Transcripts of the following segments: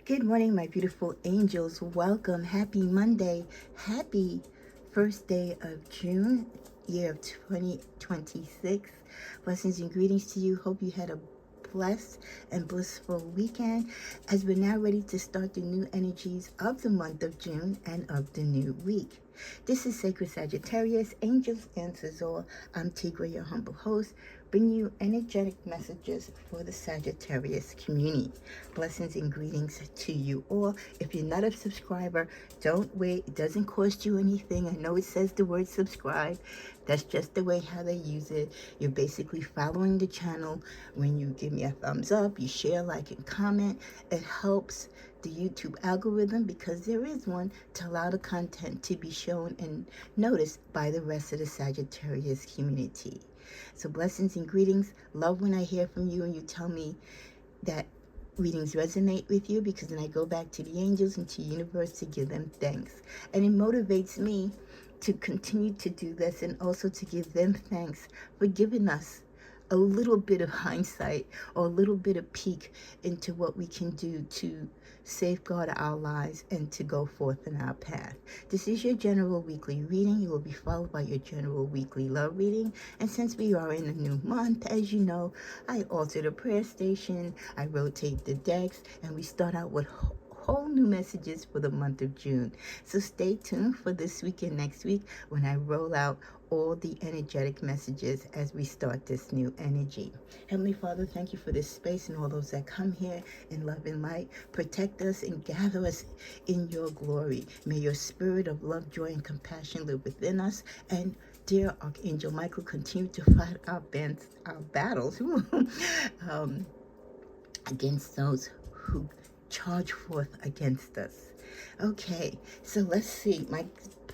Good morning, my beautiful angels. Welcome. Happy Monday. Happy first day of June, year of 2026. Blessings and greetings to you. Hope you had a blessed and blissful weekend as we're now ready to start the new energies of the month of June and of the new week. This is Sacred Sagittarius, Angels Answers All. I'm Tigre, your humble host, bringing you energetic messages for the Sagittarius community. Blessings and greetings to you all. If you're not a subscriber, don't wait. It doesn't cost you anything. I know it says the word subscribe. That's just the way how they use it. You're basically following the channel. When you give me a thumbs up, you share, like, and comment, it helps the YouTube algorithm, because there is one, to allow the content to be shown and noticed by the rest of the Sagittarius community. So blessings and greetings. Love when I hear from you and you tell me that readings resonate with you, because then I go back to the angels and to the universe to give them thanks. And it motivates me to continue to do this, and also to give them thanks for giving us a little bit of hindsight, or a little bit of peek into what we can do to safeguard our lives and to go forth in our path. This is your general weekly reading. It will be followed by your general weekly love reading. And since we are in a new month, as you know, I alter the prayer station, I rotate the decks, and we start out with whole new messages for the month of June. So stay tuned for this week and next week when I roll out all the energetic messages as we start this new energy. Heavenly Father, thank you for this space and all those that come here in love and light. Protect us and gather us in your glory. May your spirit of love, joy, and compassion live within us. And dear Archangel Michael, continue to fight our battles against those who charge forth against us. Okay, so let's see. My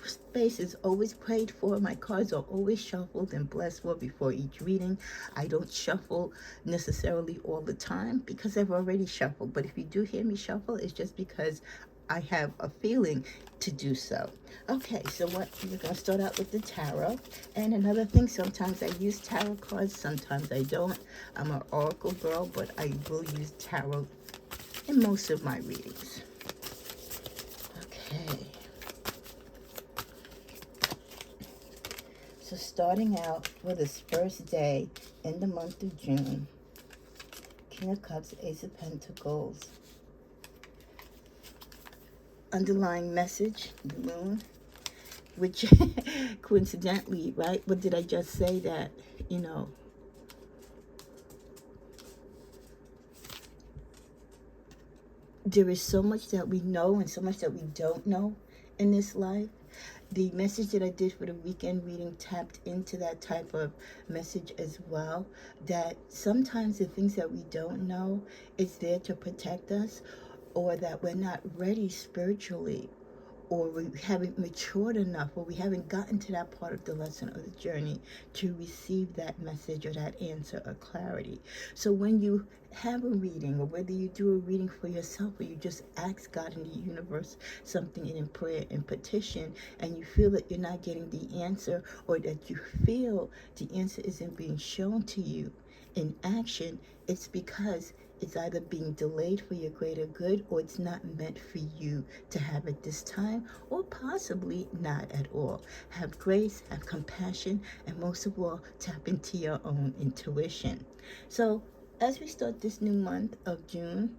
space is always prayed for. My cards are always shuffled and blessed for before each reading. I don't shuffle necessarily all the time because I've already shuffled. But if you do hear me shuffle, it's just because I have a feeling to do so. Okay, so we're going to start out with the tarot. And another thing, sometimes I use tarot cards, sometimes I don't. I'm an oracle girl, but I will use tarot in most of my readings. Okay. So starting out for this first day in the month of June, King of Cups, Ace of Pentacles. Underlying message, the moon, which coincidentally, right? What did I just say? That, you know, there is so much that we know and so much that we don't know in this life. The message that I did for the weekend reading tapped into that type of message as well, that sometimes the things that we don't know is there to protect us, or that we're not ready spiritually, or we haven't matured enough, or we haven't gotten to that part of the lesson or the journey to receive that message or that answer or clarity. So when you have a reading, or whether you do a reading for yourself, or you just ask God in the universe something in prayer and petition, and you feel that you're not getting the answer, or that you feel the answer isn't being shown to you in action, it's because it's either being delayed for your greater good, or it's not meant for you to have at this time, or possibly not at all. Have grace, have compassion, and most of all, tap into your own intuition. So as we start this new month of June,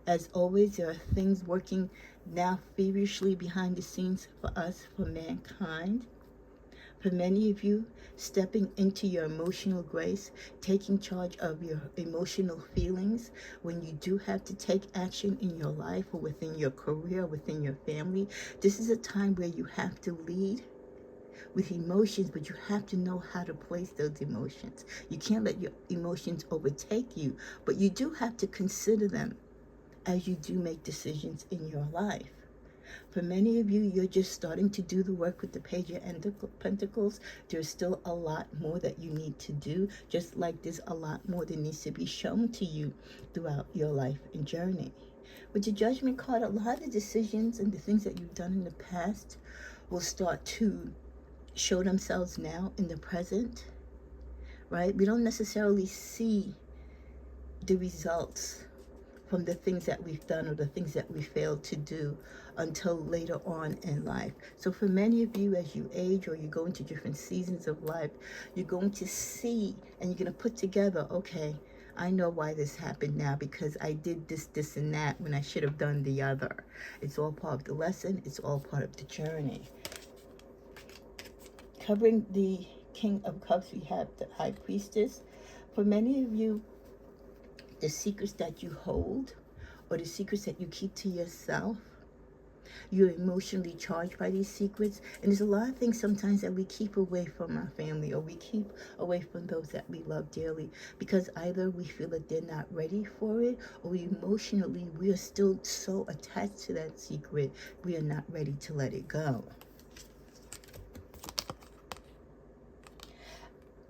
as always, there are things working now feverishly behind the scenes for us, for mankind. For many of you, stepping into your emotional grace, taking charge of your emotional feelings when you do have to take action in your life, or within your career, within your family. This is a time where you have to lead with emotions, but you have to know how to place those emotions. You can't let your emotions overtake you, but you do have to consider them as you do make decisions in your life. For many of you, you're just starting to do the work with the Page of Pentacles. There's still a lot more that you need to do, just like there's a lot more that needs to be shown to you throughout your life and journey. With the Judgment card, a lot of the decisions and the things that you've done in the past will start to show themselves now in the present, right? We don't necessarily see the results from the things that we've done or the things that we failed to do until later on in life. So for many of you, as you age or you go into different seasons of life, you're going to see and you're going to put together, okay, I know why this happened now, because I did this, and that when I should have done the other. It's all part of the lesson. It's all part of the journey. Covering the King of Cups, we have the High Priestess. For many of you, the secrets that you hold or the secrets that you keep to yourself, you're emotionally charged by these secrets. And there's a lot of things sometimes that we keep away from our family, or we keep away from those that we love dearly, because either we feel that they're not ready for it, or emotionally we are still so attached to that secret, we are not ready to let it go.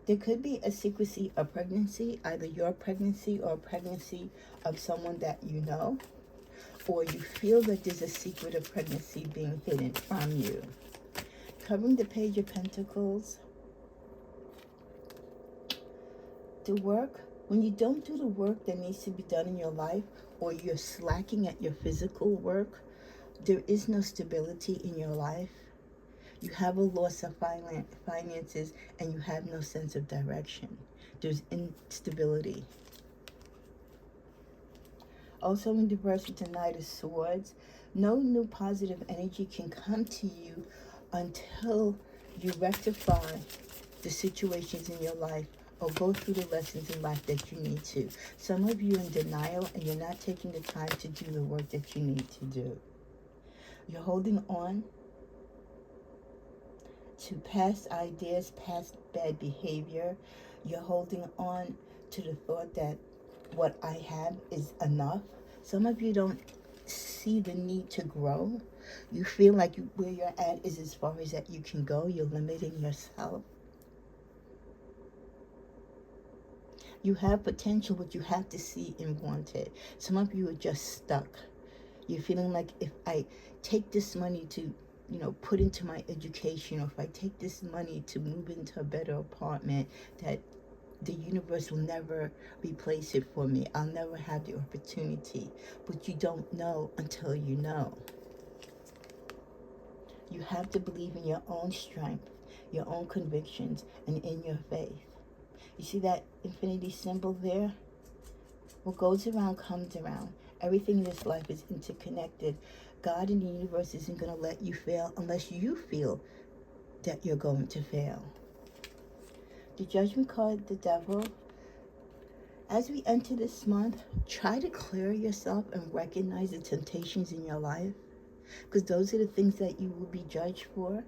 There could be a secrecy of pregnancy, either your pregnancy or a pregnancy of someone that you know, or you feel that there's a secret of pregnancy being hidden from you. Covering the Page of Pentacles. The work, when you don't do the work that needs to be done in your life, or you're slacking at your physical work, there is no stability in your life. You have a loss of finances, and you have no sense of direction. There's instability. Also in reverse with the Knight of Swords, no new positive energy can come to you until you rectify the situations in your life or go through the lessons in life that you need to. Some of you are in denial and you're not taking the time to do the work that you need to do. You're holding on to past ideas, past bad behavior. You're holding on to the thought that what I have is enough. Some of you don't see the need to grow. You feel like where you're at is as far as that you can go. You're limiting yourself. You have potential, but you have to see and want it. Some of you are just stuck. You're feeling like, if I take this money to, put into my education, or if I take this money to move into a better apartment, that the universe will never replace it for me. I'll never have the opportunity. But you don't know until you know. You have to believe in your own strength, your own convictions, and in your faith. You see that infinity symbol there? What goes around comes around. Everything in this life is interconnected. God and the universe isn't going to let you fail unless you feel that you're going to fail. The Judgment card, the Devil. As we enter this month, try to clear yourself and recognize the temptations in your life, because those are the things that you will be judged for.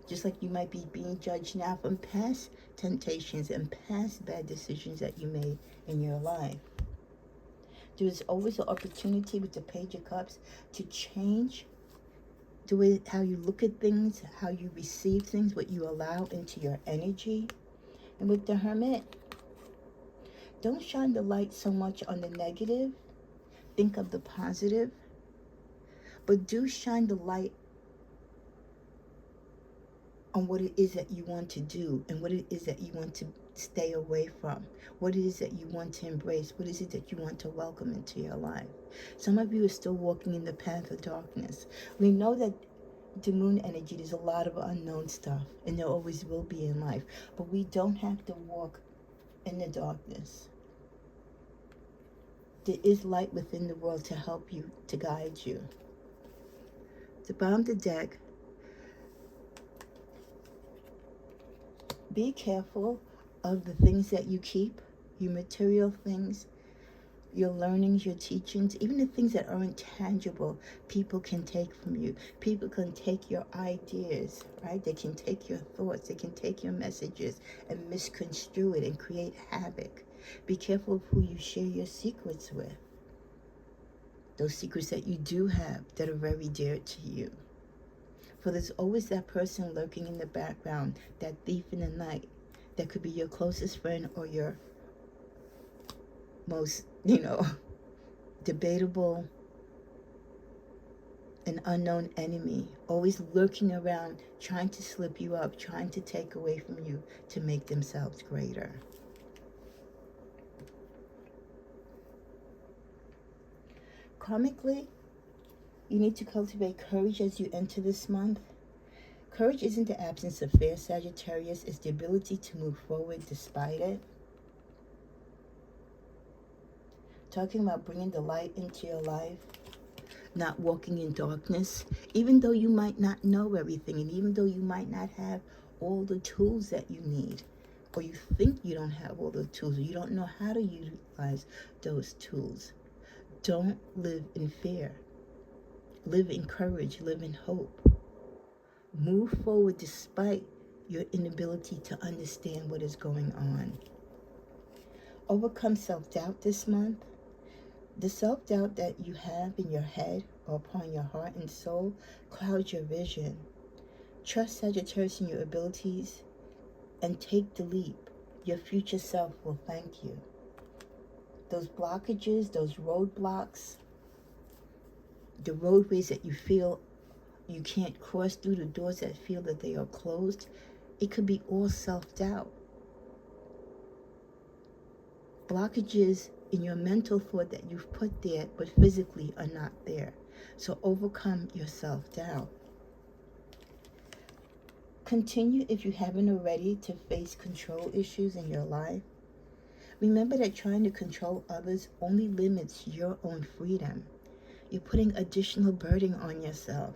Just like you might be being judged now from past temptations and past bad decisions that you made in your life. There's always an opportunity with the Page of Cups to change the way how you look at things, how you receive things, what you allow into your energy. And with the Hermit, don't shine the light so much on the negative. Think of the positive. But do shine the light on what it is that you want to do and what it is that you want to stay away from, what it is that you want to embrace, what is it that you want to welcome into your life. Some of you are still walking in the path of darkness. We know that the moon energy, there's a lot of unknown stuff, and there always will be in life, but we don't have to walk in the darkness. There is light within the world to help you, to guide you. The bottom of the deck, be careful of the things that you keep, your material things, your learnings, your teachings, even the things that aren't tangible, people can take from you. People can take your ideas, right? They can take your thoughts, they can take your messages and misconstrue it and create havoc. Be careful of who you share your secrets with. Those secrets that you do have that are very dear to you. For there's always that person lurking in the background, that thief in the night, that could be your closest friend or your most, debatable and unknown enemy, always lurking around, trying to slip you up, trying to take away from you to make themselves greater. Karmically, you need to cultivate courage as you enter this month. Courage isn't the absence of fear, Sagittarius. It's the ability to move forward despite it. Talking about bringing the light into your life, not walking in darkness, even though you might not know everything, and even though you might not have all the tools that you need, or you think you don't have all the tools, or you don't know how to utilize those tools. Don't live in fear. Live in courage, live in hope. Move forward despite your inability to understand what is going on. Overcome self-doubt this month. The self-doubt that you have in your head or upon your heart and soul clouds your vision. Trust, Sagittarius, in your abilities and take the leap. Your future self will thank you. Those blockages, those roadblocks, the roadways that you feel you can't cross through, the doors that feel that they are closed, it could be all self-doubt. Blockages in your mental thought that you've put there but physically are not there. So overcome your self-doubt. Continue, if you haven't already, to face control issues in your life. Remember that trying to control others only limits your own freedom. You're putting additional burden on yourself.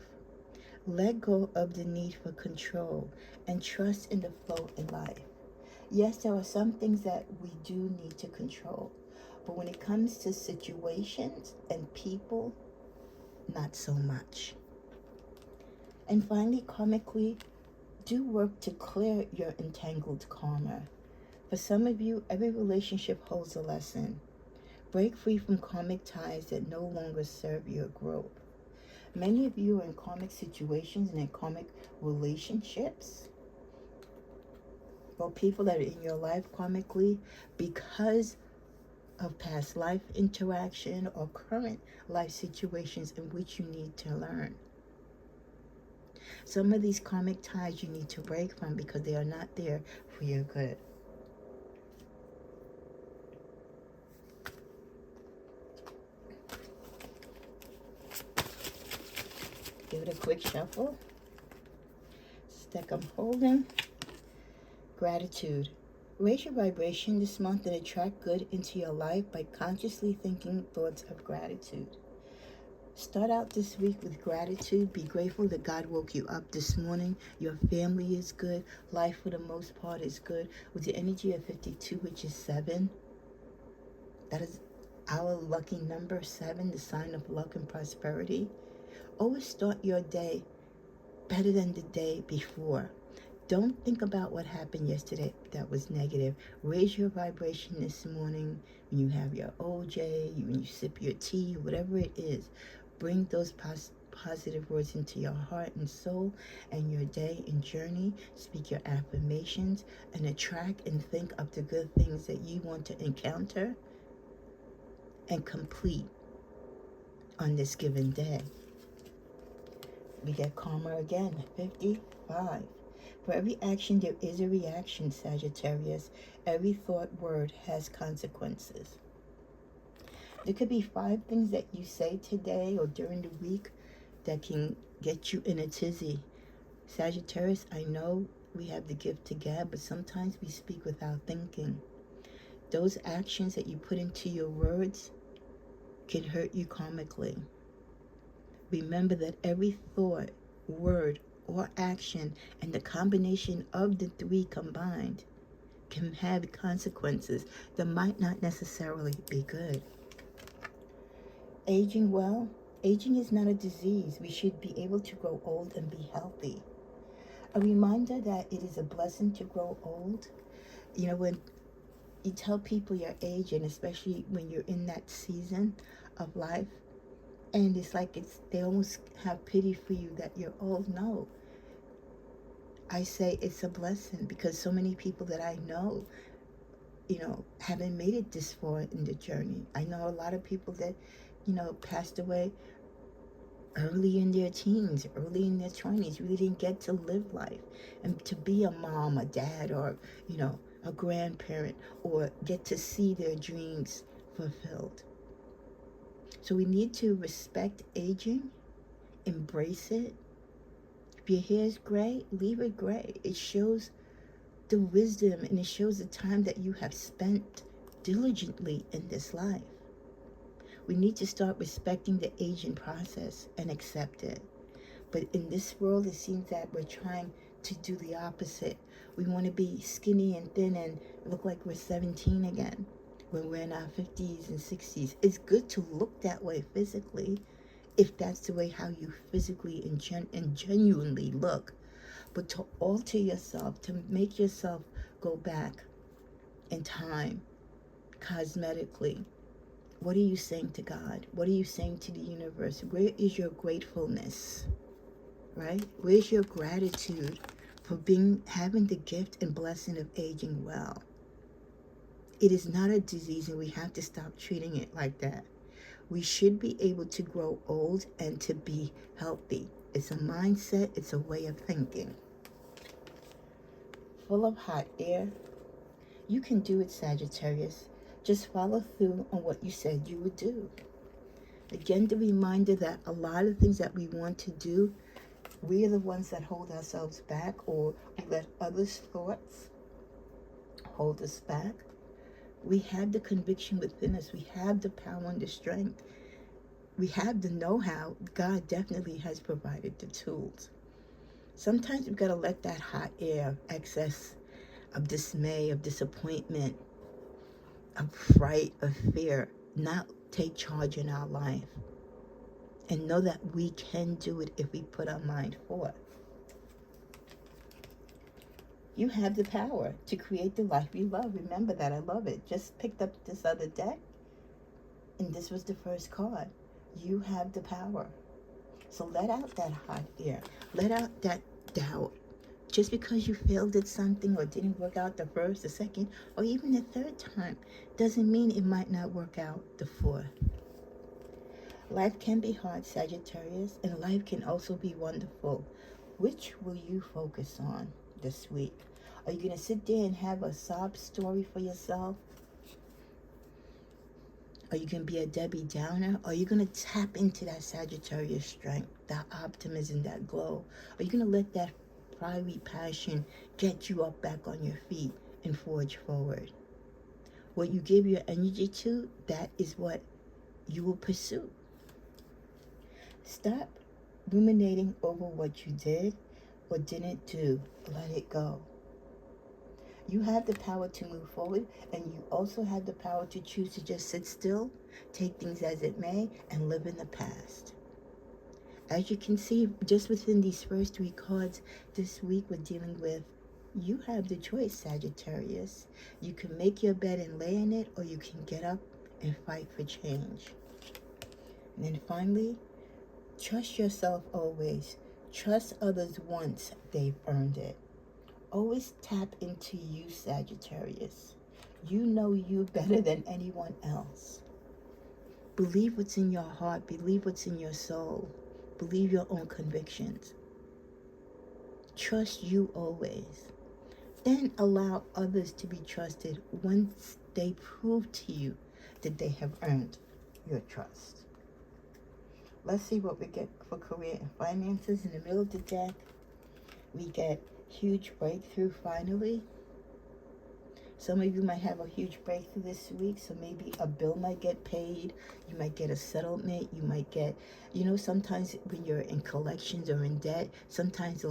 Let go of the need for control and trust in the flow in life. Yes, there are some things that we do need to control, but when it comes to situations and people, not so much. And finally, karmically, do work to clear your entangled karma. For some of you, every relationship holds a lesson. Break free from karmic ties that no longer serve your growth. Many of you are in karmic situations and in karmic relationships, or people that are in your life karmically because of past life interaction or current life situations in which you need to learn. Some of these karmic ties you need to break from because they are not there for your good. Give it a quick shuffle. Stack I'm holding. Gratitude. Raise your vibration this month and attract good into your life by consciously thinking thoughts of gratitude. Start out this week with gratitude. Be grateful that God woke you up this morning. Your family is good. Life, for the most part, is good. With the energy of 52, which is 7, that is our lucky number, 7, the sign of luck and prosperity. Always start your day better than the day before. Don't think about what happened yesterday that was negative. Raise your vibration this morning when you have your OJ, when you sip your tea, whatever it is. Bring those positive words into your heart and soul and your day and journey. Speak your affirmations and attract and think of the good things that you want to encounter and complete on this given day. We get karma again, 55. For every action, there is a reaction, Sagittarius. Every thought, word has consequences. There could be 5 things that you say today or during the week that can get you in a tizzy. Sagittarius, I know we have the gift to gab, but sometimes we speak without thinking. Those actions that you put into your words can hurt you karmically. Remember that every thought, word, or action, and the combination of the 3 combined can have consequences that might not necessarily be good. Aging well. Aging is not a disease. We should be able to grow old and be healthy. A reminder that it is a blessing to grow old. You know, when you tell people your age, and especially when you're in that season of life, and it's like they almost have pity for you that you're old. No. I say it's a blessing because so many people that I know, haven't made it this far in the journey. I know a lot of people that, passed away early in their teens, early in their 20s, really didn't get to live life and to be a mom, a dad, or, a grandparent, or get to see their dreams fulfilled. So we need to respect aging, embrace it. If your hair is gray, leave it gray. It shows the wisdom and it shows the time that you have spent diligently in this life. We need to start respecting the aging process and accept it. But in this world, it seems that we're trying to do the opposite. We want to be skinny and thin and look like we're 17 again when we're in our 50s and 60s. It's good to look that way physically, if that's the way how you physically and genuinely look. But to alter yourself, to make yourself go back in time, cosmetically, what are you saying to God? What are you saying to the universe? Where is your gratefulness? Right? Where's your gratitude for having the gift and blessing of aging well? It is not a disease, and we have to stop treating it like that. We should be able to grow old and to be healthy. It's a mindset, it's a way of thinking. Full of hot air. You can do it, Sagittarius. Just follow through on what you said you would do. Again, the reminder that a lot of things that we want to do, we are the ones that hold ourselves back, or we let others' thoughts hold us back. We have the conviction within us. We have the power and the strength. We have the know-how. God definitely has provided the tools. Sometimes we've got to let that hot air of excess, of dismay, of disappointment, of fright, of fear, not take charge in our life. And know that we can do it if we put our mind forth. You have the power to create the life you love. Remember that. I love it. Just picked up this other deck, and this was the first card. You have the power. So let out that hot air. Let out that doubt. Just because you failed at something or didn't work out the first, the second, or even the third time, doesn't mean it might not work out the fourth. Life can be hard, Sagittarius, and life can also be wonderful. Which will you focus on this week? Are you going to sit there and have a sob story for yourself? Are you going to be a Debbie Downer? Are you going to tap into that Sagittarius strength, that optimism, that glow? Are you going to let that fiery passion get you up back on your feet and forge forward? What you give your energy to, that is what you will pursue. Stop ruminating over what you did or didn't do. Let it go. You have the power to move forward, and you also have the power to choose to just sit still, take things as it may, and live in the past. As you can see, just within these first 3 cards this week, we're dealing with, you have the choice, Sagittarius. You can make your bed and lay in it, or you can get up and fight for change. And then finally, trust yourself always. Trust others once they've earned it. Always tap into you, Sagittarius. You know you better than anyone else. Believe what's in your heart. Believe what's in your soul. Believe your own convictions. Trust you always. Then allow others to be trusted once they prove to you that they have earned your trust. Let's see what we get for career and finances. In the middle of the deck, we get huge breakthrough finally. Some of you might have a huge breakthrough this week, so maybe a bill might get paid. You might get a settlement. You might get, sometimes when you're in collections or in debt, sometimes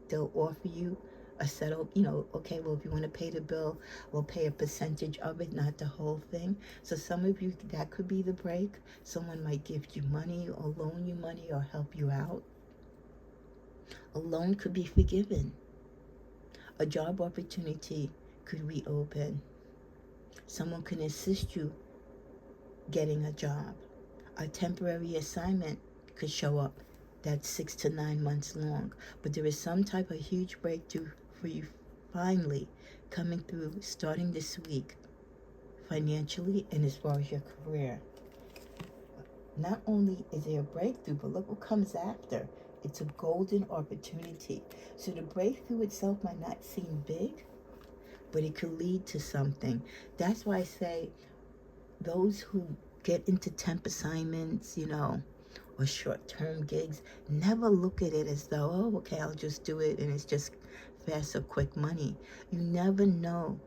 they'll offer you a settle, okay, well, if you want to pay the bill, we'll pay a percentage of it, not the whole thing. So some of you, that could be the break. Someone might give you money or loan you money or help you out. A loan could be forgiven. A job opportunity could reopen. Someone can assist you getting a job. A temporary assignment could show up that's 6 to 9 months long. But there is some type of huge breakthrough for you finally coming through starting this week, financially and as far as your career. Not only is there a breakthrough, but look what comes after. It's a golden opportunity. So the breakthrough itself might not seem big, but it could lead to something. That's why I say those who get into temp assignments, or short-term gigs. Never look at it as though, oh, okay, I'll just do it and it's just fast or quick money. You never know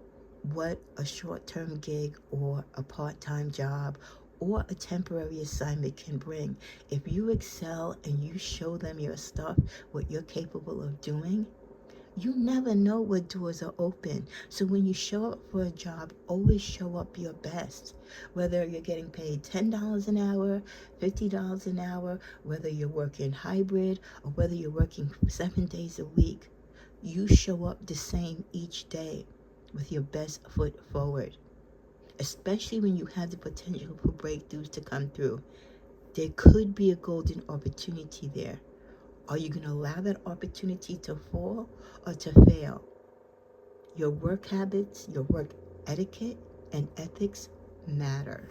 what a short-term gig or a part-time job or a temporary assignment can bring. If you excel and you show them your stuff, what you're capable of doing, you never know what doors are open. So when you show up for a job, always show up your best. Whether you're getting paid $10 an hour, $50 an hour, whether you're working hybrid, or whether you're working 7 days a week, you show up the same each day with your best foot forward. Especially when you have the potential for breakthroughs to come through. There could be a golden opportunity there. Are you going to allow that opportunity to fall or to fail? Your work habits, your work etiquette, and ethics matter.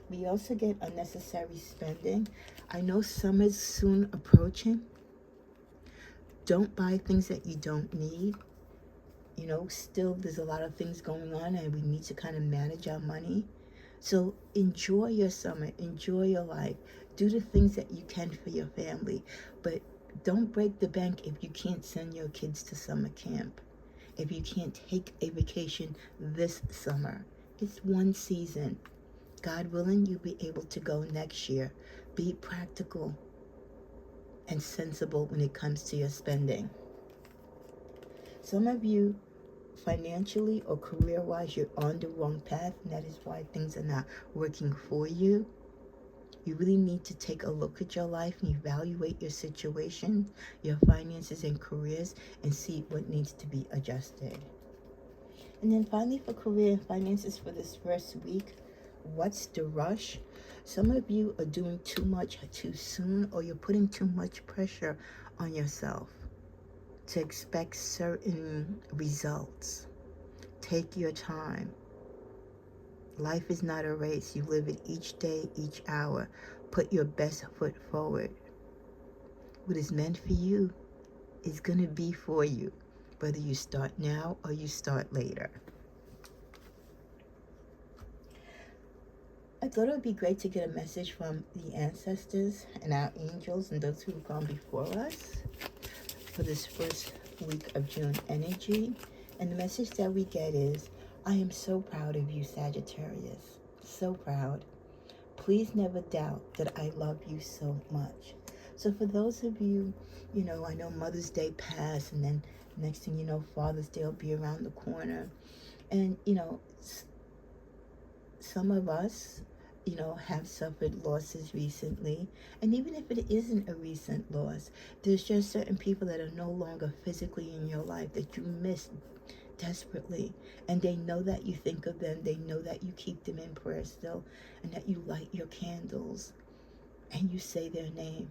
We also get unnecessary spending. I know summer's soon approaching. Don't buy things that you don't need. Still there's a lot of things going on and we need to kind of manage our money. So enjoy your summer, enjoy your life, do the things that you can for your family, but don't break the bank if you can't send your kids to summer camp, if you can't take a vacation this summer. It's one season. God willing, you'll be able to go next year. Be practical and sensible when it comes to your spending. Some of you, financially or career-wise, you're on the wrong path, and that is why things are not working for you. You really need to take a look at your life and evaluate your situation, your finances and careers, and see what needs to be adjusted. And then finally, for career and finances for this first week, what's the rush? Some of you are doing too much too soon, or you're putting too much pressure on yourself to expect certain results. Take your time. Life is not a race. You live it each day, each hour. Put your best foot forward. What is meant for you is going to be for you, whether you start now or you start later. I thought it would be great to get a message from the ancestors and our angels and those who have gone before us for this first week of June energy. And the message that we get is, I am so proud of you, Sagittarius. So proud. Please never doubt that I love you so much. So for those of you, I know Mother's Day passed, and then next thing you know, Father's Day will be around the corner. And, some of us, have suffered losses recently. And even if it isn't a recent loss, there's just certain people that are no longer physically in your life that you miss desperately. And they know that you think of them. They know that you keep them in prayer still, and that you light your candles and you say their name.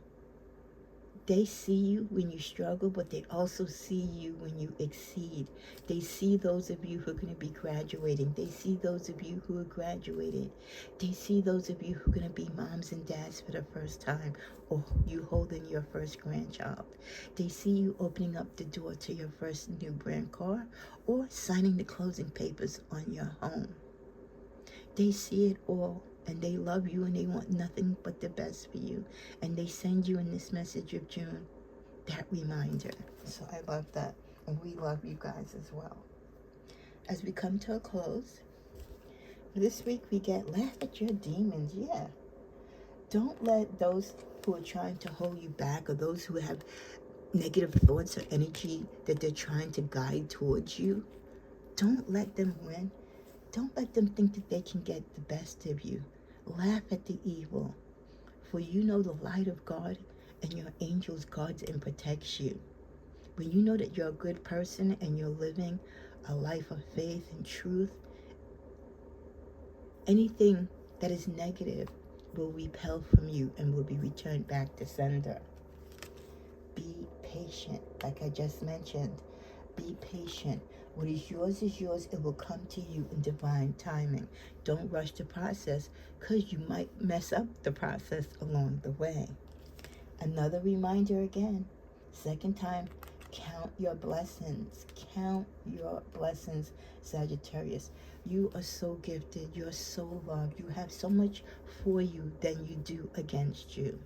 They see you when you struggle, but they also see you when you exceed. They see those of you who are going to be graduating. They see those of you who are graduated. They see those of you who are going to be moms and dads for the first time, or you holding your first grandchild. They see you opening up the door to your first new brand car, or signing the closing papers on your home. They see it all, and they love you, and they want nothing but the best for you. And they send you in this message of June that reminder. So I love that. And we love you guys as well. As we come to a close, this week we get laugh at your demons. Yeah. Don't let those who are trying to hold you back, or those who have negative thoughts or energy that they're trying to guide towards you, don't let them win. Don't let them think that they can get the best of you. Laugh at the evil, for you know the light of God, and your angels guards and protects you. When you know that you're a good person and you're living a life of faith and truth, anything that is negative will repel from you and will be returned back to sender. Be patient, like I just mentioned. Be patient. What is yours, it will come to you in divine timing. Don't rush the process, because you might mess up the process along the way. Another reminder again, second time Count your blessings. Count your blessings, Sagittarius. You are so gifted. You're so loved. You have so much for you than you do against you.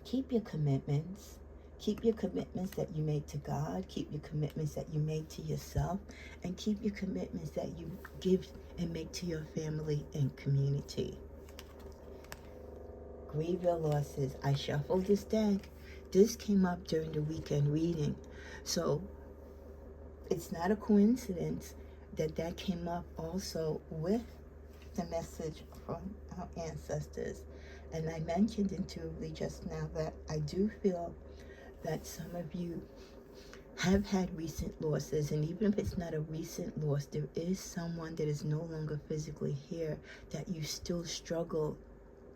Keep your commitments. Keep your commitments that you made to God. Keep your commitments that you made to yourself. And keep your commitments that you give and make to your family and community. Grieve your losses. I shuffled this deck. This came up during the weekend reading. So it's not a coincidence that that came up also with the message from our ancestors. And I mentioned intuitively just now that I do feel that some of you have had recent losses, and even if it's not a recent loss, there is someone that is no longer physically here that you still struggle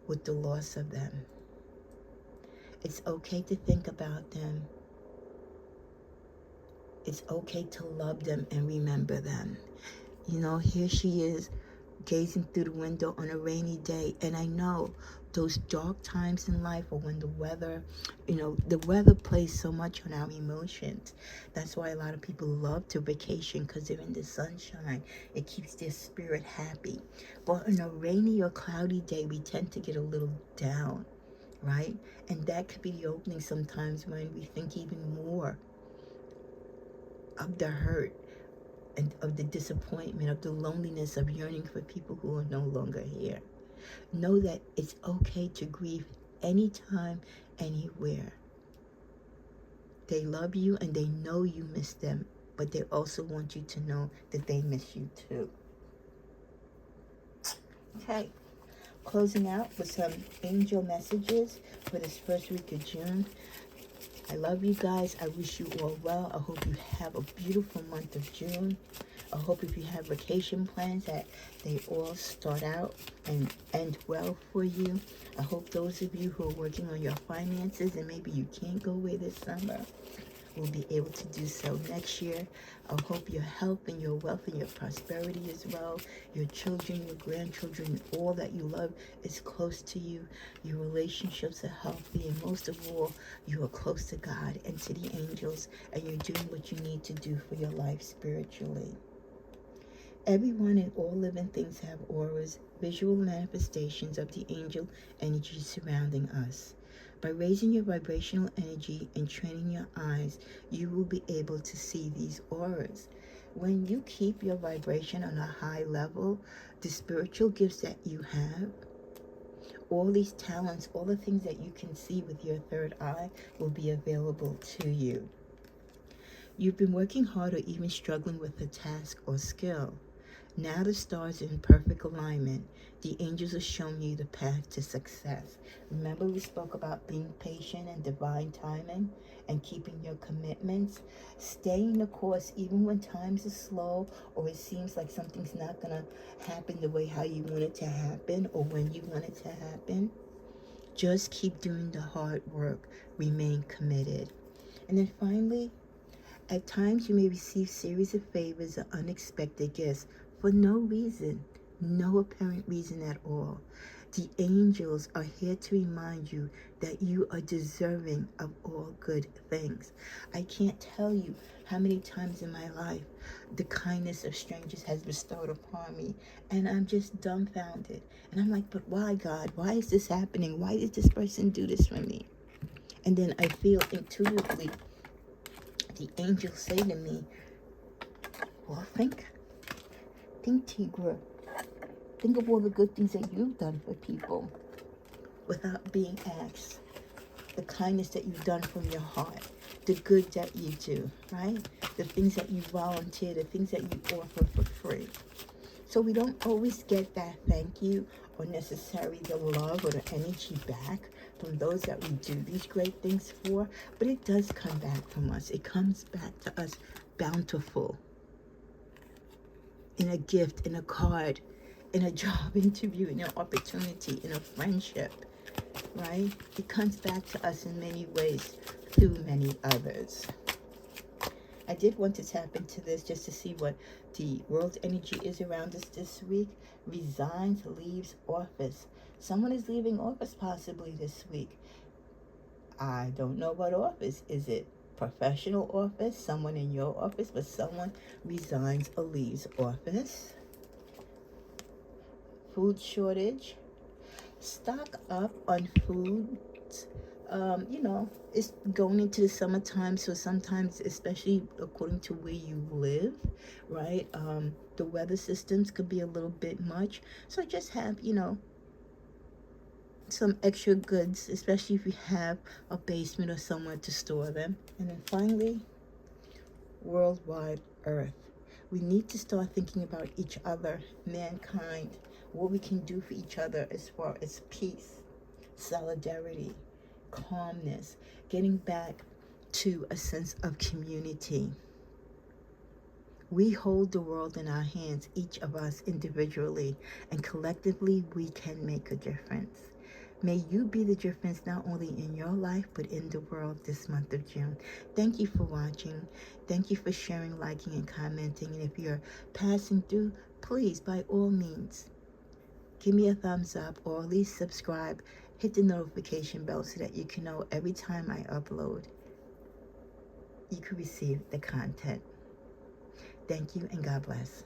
with the loss of them. It's okay to think about them. It's okay to love them and remember them. You know, here she is gazing through the window on a rainy day, and I know those dark times in life, or when the weather, the weather plays so much on our emotions. That's why a lot of people love to vacation, because they're in the sunshine. It keeps their spirit happy. But on a rainy or cloudy day, we tend to get a little down, right? And that could be the opening sometimes when we think even more of the hurt and of the disappointment, of the loneliness, of yearning for people who are no longer here. Know that it's okay to grieve anytime, anywhere. They love you and they know you miss them, but they also want you to know that they miss you too. Okay, closing out with some angel messages for this first week of June. I love you guys. I wish you all well. I hope you have a beautiful month of June. I hope if you have vacation plans that they all start out and end well for you. I hope those of you who are working on your finances and maybe you can't go away this summer will be able to do so next year. I hope your health and your wealth and your prosperity as well, your children, your grandchildren, all that you love is close to you. Your relationships are healthy, and most of all, you are close to God and to the angels, and you're doing what you need to do for your life spiritually. Everyone and all living things have auras, visual manifestations of the angel energy surrounding us. By raising your vibrational energy and training your eyes, you will be able to see these auras. When you keep your vibration on a high level, the spiritual gifts that you have, all these talents, all the things that you can see with your third eye will be available to you. You've been working hard or even struggling with a task or skill. Now the stars are in perfect alignment. The angels are showing you the path to success. Remember we spoke about being patient and divine timing and keeping your commitments. Staying the course even when times are slow or it seems like something's not going to happen the way how you want it to happen or when you want it to happen. Just keep doing the hard work. Remain committed. And then finally, at times you may receive series of favors or unexpected gifts for no reason, no apparent reason at all. The angels are here to remind you that you are deserving of all good things. I can't tell you how many times in my life the kindness of strangers has bestowed upon me, and I'm just dumbfounded. And I'm like, but why, God? Why is this happening? Why did this person do this for me? And then I feel intuitively the angels say to me, well, think, Tigra. Think of all the good things that you've done for people without being asked. The kindness that you've done from your heart. The good that you do, right? The things that you volunteer, the things that you offer for free. So we don't always get that thank you or necessarily the love or the energy back from those that we do these great things for, but it does come back from us. It comes back to us bountiful. In a gift, in a card, in a job interview, in an opportunity, in a friendship, right? It comes back to us in many ways through many others. I did want to tap into this just to see what the world energy is around us this week. Resigns, leaves office. Someone is leaving office possibly this week. I don't know what office. Is it professional office, someone in your office, but someone resigns or leaves office? Food shortage. Stock up on food. It's going into the summertime, so sometimes, especially according to where you live, right? The weather systems could be a little bit much. So just have, some extra goods, especially if you have a basement or somewhere to store them. And then finally, worldwide earth. We need to start thinking about each other, mankind, what we can do for each other as far as peace, solidarity, calmness, getting back to a sense of community. We hold the world in our hands, each of us individually, and collectively we can make a difference. May you be the difference not only in your life, but in the world this month of June. Thank you for watching. Thank you for sharing, liking, and commenting. And if you're passing through, please, by all means, give me a thumbs up or at least subscribe. Hit the notification bell so that you can know every time I upload, you can receive the content. Thank you and God bless.